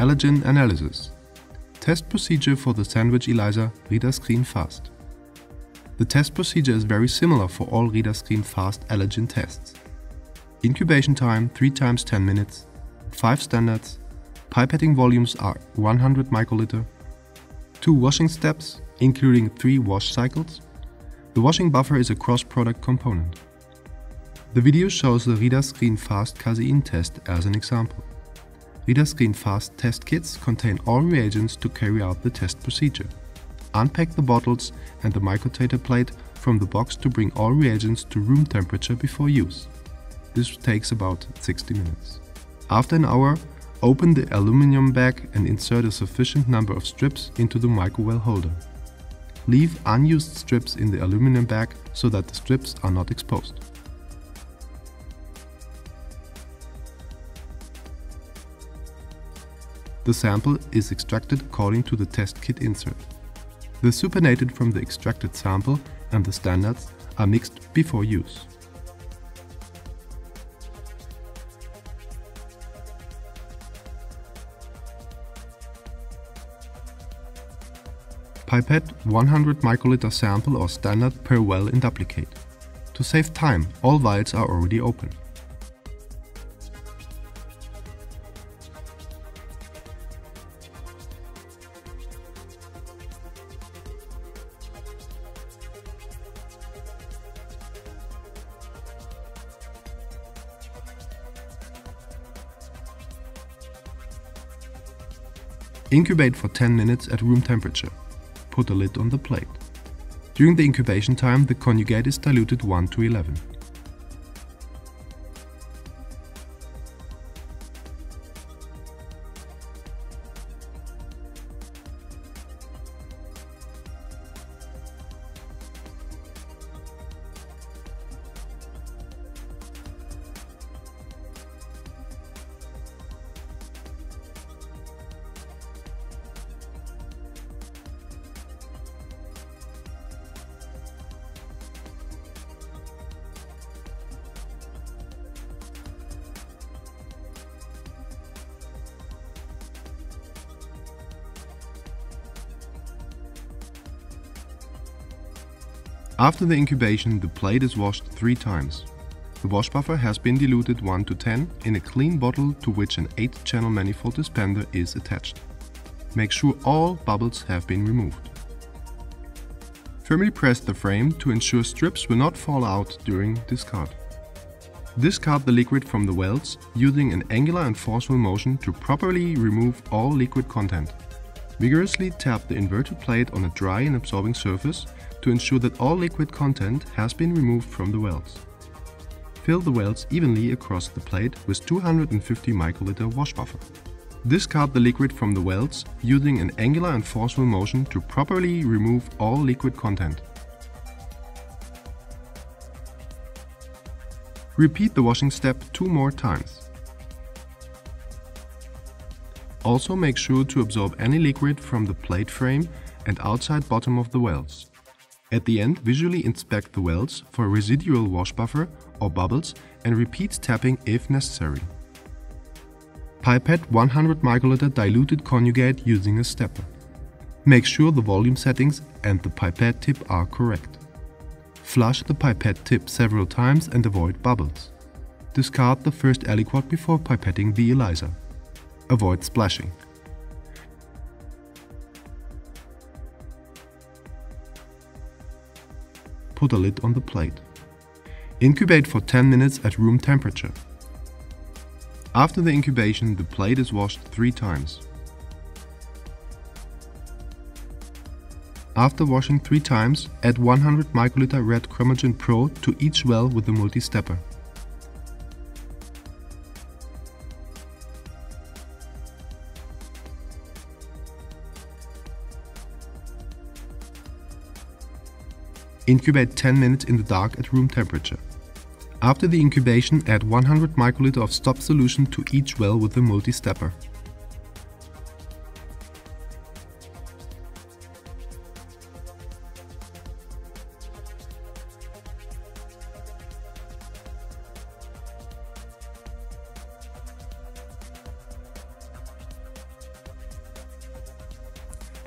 Allergen analysis. Test procedure for the sandwich ELISA RIDA SCREEN Fast. The test procedure is very similar for all RIDA SCREEN Fast allergen tests. Incubation time 3 times 10 minutes, 5 standards, pipetting volumes are 100 microliter, 2 washing steps including 3 wash cycles. The washing buffer is a cross-product component. The video shows the RIDA SCREEN Fast casein test as an example. RIDA SCREEN Fast test kits contain all reagents to carry out the test procedure. Unpack the bottles and the microtator plate from the box to bring all reagents to room temperature before use. This takes about 60 minutes. After an hour, open the aluminum bag and insert a sufficient number of strips into the microwell holder. Leave unused strips in the aluminum bag so that the strips are not exposed. The sample is extracted according to the test kit insert. The supernatant from the extracted sample and the standards are mixed before use. Pipette 100 microliter sample or standard per well in duplicate. To save time, all vials are already open. Incubate for 10 minutes at room temperature. Put a lid on the plate. During the incubation time, the conjugate is diluted 1:11. After the incubation, the plate is washed 3 times. The wash buffer has been diluted 1 to 10 in a clean bottle to which an 8-channel manifold dispenser is attached. Make sure all bubbles have been removed. Firmly press the frame to ensure strips will not fall out during discard. Discard the liquid from the wells using an angular and forceful motion to properly remove all liquid content. Vigorously tap the inverted plate on a dry and absorbing surface to ensure that all liquid content has been removed from the wells. Fill the wells evenly across the plate with 250 microliter wash buffer. Discard the liquid from the wells using an angular and forceful motion to properly remove all liquid content. Repeat the washing step 2 more times. Also make sure to absorb any liquid from the plate frame and outside bottom of the wells. At the end, visually inspect the wells for residual wash buffer or bubbles and repeat tapping if necessary. Pipette 100 microliter diluted conjugate using a stepper. Make sure the volume settings and the pipette tip are correct. Flush the pipette tip several times and avoid bubbles. Discard the first aliquot before pipetting the ELISA. Avoid splashing. Put a lid on the plate. Incubate for 10 minutes at room temperature. After the incubation, the plate is washed 3 times. After washing 3 times, add 100 microliter red chromogen pro to each well with the multi-stepper. Incubate 10 minutes in the dark at room temperature. After the incubation, add 100 microliter of stop solution to each well with the multi-stepper.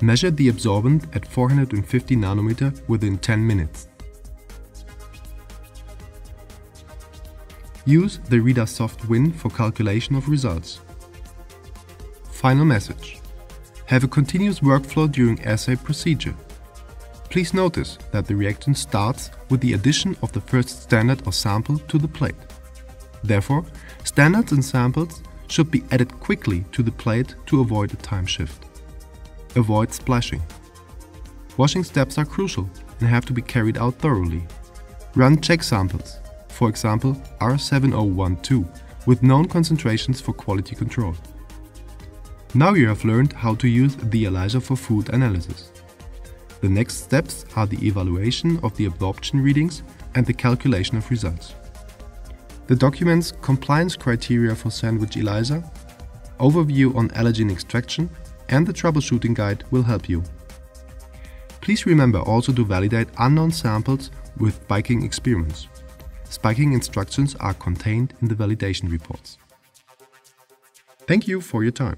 Measure the absorbance at 450 nanometer within 10 minutes. Use the RIDA soft win for calculation of results. Final message. Have a continuous workflow during assay procedure. Please notice that the reaction starts with the addition of the first standard or sample to the plate. Therefore, standards and samples should be added quickly to the plate to avoid a time shift. Avoid splashing. Washing steps are crucial and have to be carried out thoroughly. Run check samples, for example R7012, with known concentrations for quality control. Now you have learned how to use the ELISA for food analysis. The next steps are the evaluation of the absorption readings and the calculation of results. The documents Compliance Criteria for Sandwich ELISA, Overview on Allergen Extraction, and the Troubleshooting Guide will help you. Please remember also to validate unknown samples with spiking experiments. Spiking instructions are contained in the validation reports. Thank you for your time.